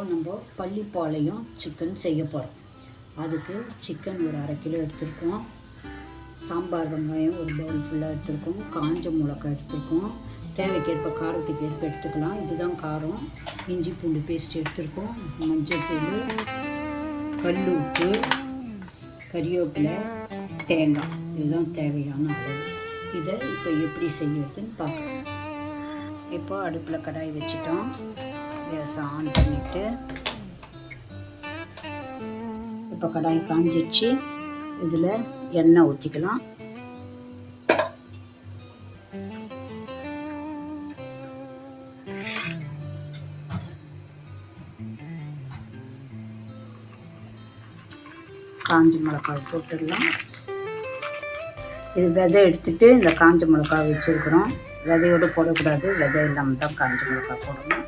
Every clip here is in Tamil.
இப்போது நம்ம பள்ளிப்பாளையம் சிக்கன் செய்ய போகிறோம். அதுக்கு சிக்கன் ஒரு 1/2 கிலோ எடுத்துருக்கோம். சாம்பார் வெங்காயம் ஒரு பவுல் ஃபுல்லாக எடுத்துருக்கோம். காஞ்ச மிளகாய் எடுத்துருக்கோம். தேவைக்கேற்ப காரத்துக்கு ஏற்ப எடுத்துக்கலாம். இதுதான் காரம். இஞ்சி பூண்டு பேஸ்ட் எடுத்துருக்கோம். மஞ்சள்தூள், கல் உப்பு, கறிவேப்பிலை, தேங்காய். இதுதான் தேவையான அளவு. இதை இப்போ எப்படி செய்யறதுன்னு பார்க்கலாம். இப்போ அடுப்பில் கடாய் வச்சுட்டோம். கேஸை ஆன் பண்ணிவிட்டு இப்போ கடாய் காஞ்சிடுச்சு. இதில் எண்ணெய் ஊற்றிக்கலாம். காஞ்ச மிளகாய் போட்டுடலாம். இது விதை எடுத்துகிட்டு இந்த காஞ்ச மிளகாய் வச்சுருக்குறோம். விதையோடு போடக்கூடாது, விதை இல்லாமல் தான் காஞ்ச மிளகாய் போடணும்.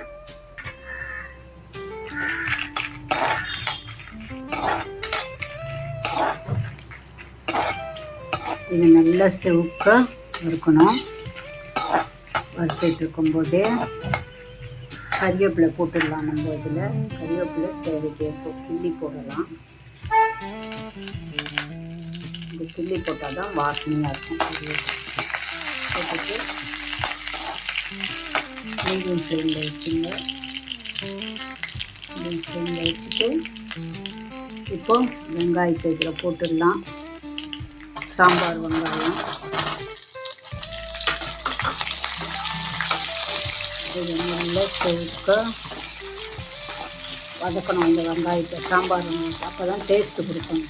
இது நல்லா செவுக்க இருக்கணும். வறுத்துட்டு இருக்கும்போதே கறிவேப்பிலை போட்டுடலாம். நம்ம இதில் கறிவேப்பிலை தேவைக்கேற்ப கிள்ளி போடலாம். இந்த கிள்ளி போட்டால் தான் வாசனையாக இருக்கும். போட்டுட்டு மீடியம் ஃப்ளேமில் வச்சுங்க. மீடியம் ஃப்ளேமில் வச்சுட்டு இப்போ வெங்காயத்தை இதில் போட்டுடலாம். சாம்பார் வெங்காயம் இது நல்லா செவுக்க வதக்கணும். இந்த வெங்காயத்தை சாம்பார் வெங்காயத்தை அப்போ தான் டேஸ்ட்டு கொடுக்கும்.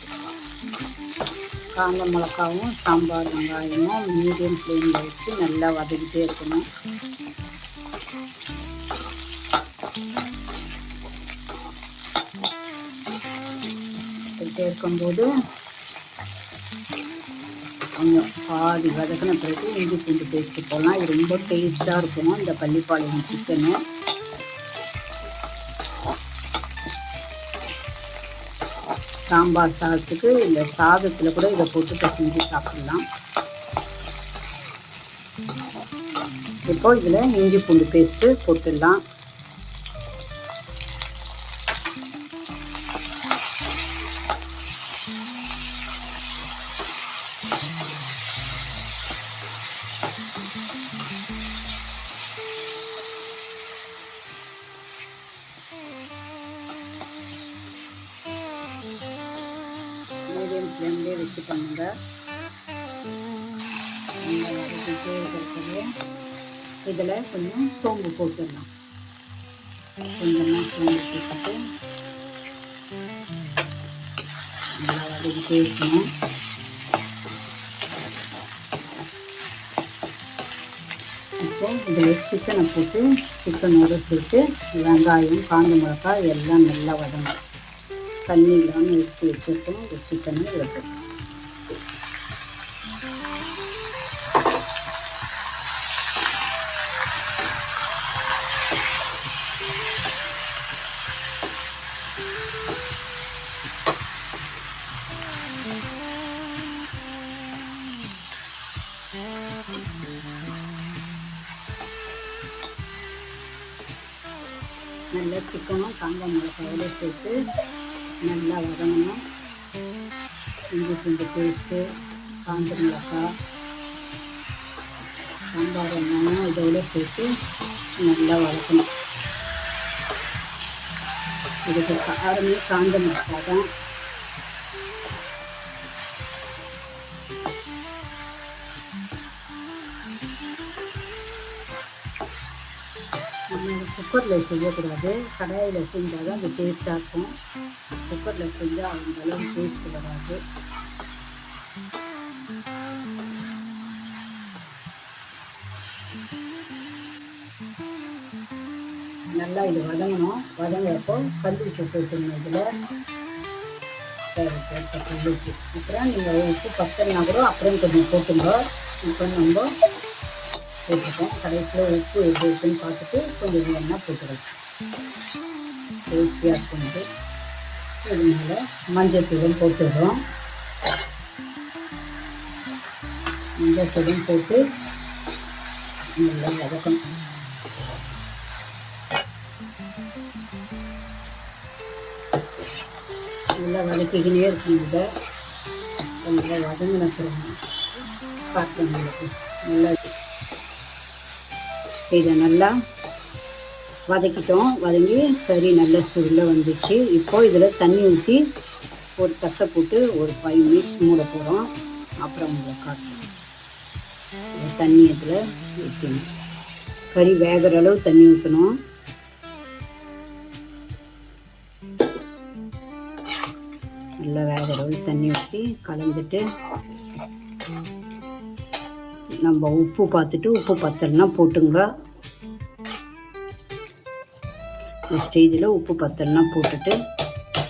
காஞ்ச மிளகாவும் சாம்பார் வெங்காயமும் மீடியம் ஃப்ளேமில் வச்சு நல்லா வதக்கிட்டே இருக்கணும். வதக்கிட்டே இருக்கும்போது கொஞ்சம் பாதி வதக்கின பிறகு இஞ்சி பூண்டு பேஸ்ட்டு போடலாம். இது ரொம்ப டேஸ்ட்டாக இருக்கணும் இந்த பள்ளிப்பாளையம் சிக்கனு. சாம்பார் சாதத்துக்கு இந்த சாதத்தில் கூட இதை போட்டு செஞ்சு சாப்பிடலாம். இப்போ இதில் இஞ்சி பூண்டு பேஸ்ட்டு போட்டுடலாம். மீடியம் ஃப்ளேம்லேயே வச்சு பண்ணுங்க. இதில் கொஞ்சம் சோம்பு போட்டுடலாம். கொஞ்சமாக சோம்பு போட்டுட்டு நல்லா வதக்கிட்டே இருக்கணும். இப்போ இதில் சிக்கனை போட்டு சிக்கனோடு சேர்த்து வெங்காயம் காஞ்ச மிளகாய் எல்லாம் நல்லா வதங்கும். தண்ணி இல்லாமல் எடுத்து வச்சுருக்கோம். ஒரு சிக்கனை இதில் போட்டு நல்லா சிக்கனும் காஞ்ச மிளகாயோட சேர்த்து நல்லா வதங்கணும். இஞ்சி பூண்டு பேஸ்ட்டு, காஞ்ச மிளகாய், சாம்பார் வெங்காயம் இதோட சேர்த்து நல்லா வதக்கணும். இதுக்கு காரமே காஞ்ச மிளகாய் தான். நம்ம குக்கரில் செய்யக்கூடாது, கடாயில் செஞ்சால் தான் அது டேஸ்ட்டாக இருக்கும். குக்கரில் செஞ்சால் அந்த அளவு டேஸ்ட் வராது. நல்லா இது வதங்கணும். வதங்கிறப்போ கல் உப்பு போட்டுக்கணும். இதில் தேவைப்பட்ட கல் உப்பு. அப்புறம் நீங்கள் உப்பு பத்தலைனா கூட அப்புறம் கொஞ்சம் போட்டுங்க. இப்போ நம்ம போட்டுருக்கோம். கடைசியில் உப்பு எப்படி இருக்குன்னு பார்த்துட்டு கொஞ்சம் எண்ணெய் போட்டுருக்கோம். டேஸ்டியாக இருக்கும். இதனால மஞ்சள் தூளும் போட்டுடுறோம். மஞ்சள் தூளும் போட்டு நல்லா வதக்கணும். நல்லா வதக்கிக்கினே இருக்கணும். இதை நல்லா வதங்கின பிறகு காட்டுறவங்களுக்கு நல்லா இதை நல்லா வதக்கிட்டோம். வதங்கி கறி நல்லா சுருள வந்துச்சு. இப்போது இதில் தண்ணி ஊற்றி ஒரு தட்டை போட்டு ஒரு 5 மினிட்ஸ் மூட போகிறோம். அப்புறம் உங்களை காட்டுறோம். தண்ணி இதில் ஊற்றணும். கறி வேகிற அளவு தண்ணி ஊற்றணும். நல்லா வேகிற அளவு தண்ணி ஊற்றி கலந்துட்டு நம்ம உப்பு பார்த்துட்டு உப்பு பத்தலைன்னா போட்டுங்க. இந்த ஸ்டேஜில் உப்பு பத்தலைன்னா போட்டுட்டு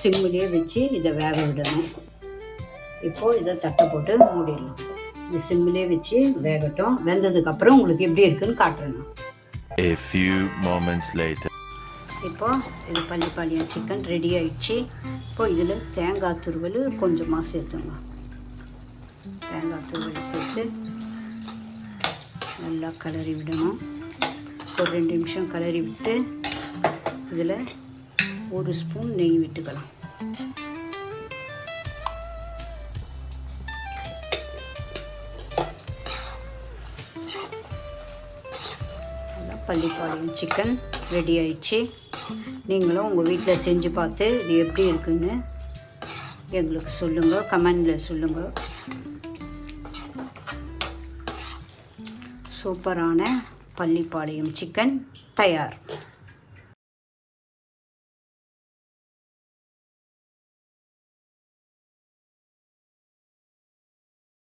சிம்மிலே வச்சு இதை வேக விடணும். இப்போது இதை தட்டை போட்டு மூடிடலாம். இது சிம்மிலே வச்சு வேகட்டும். வெந்ததுக்கப்புறம் உங்களுக்கு எப்படி இருக்குன்னு காட்டுறேன். A few moments later. இப்போ இது பள்ளிப்பாளையம் சிக்கன் ரெடி ஆயிடுச்சு. இப்போ இதில் தேங்காய் துருவல் கொஞ்சமாக சேர்த்துங்க. தேங்காய் துருவல் சேர்த்து நல்லா கிளறி விடணும். ஒரு 2 நிமிஷம் கிளறி விட்டு இதில் 1 ஸ்பூன் நெய் விட்டுக்கலாம். பள்ளிப்பாளையம் சிக்கன் ரெடி ஆயிடுச்சு. நீங்களும் உங்கள் வீட்டில் செஞ்சு பார்த்து இது எப்படி இருக்குன்னு எங்களுக்கு சொல்லுங்கள், கமெண்டில் சொல்லுங்கள். சூப்பரான பள்ளிப்பாளையம் சிக்கன் தயார்.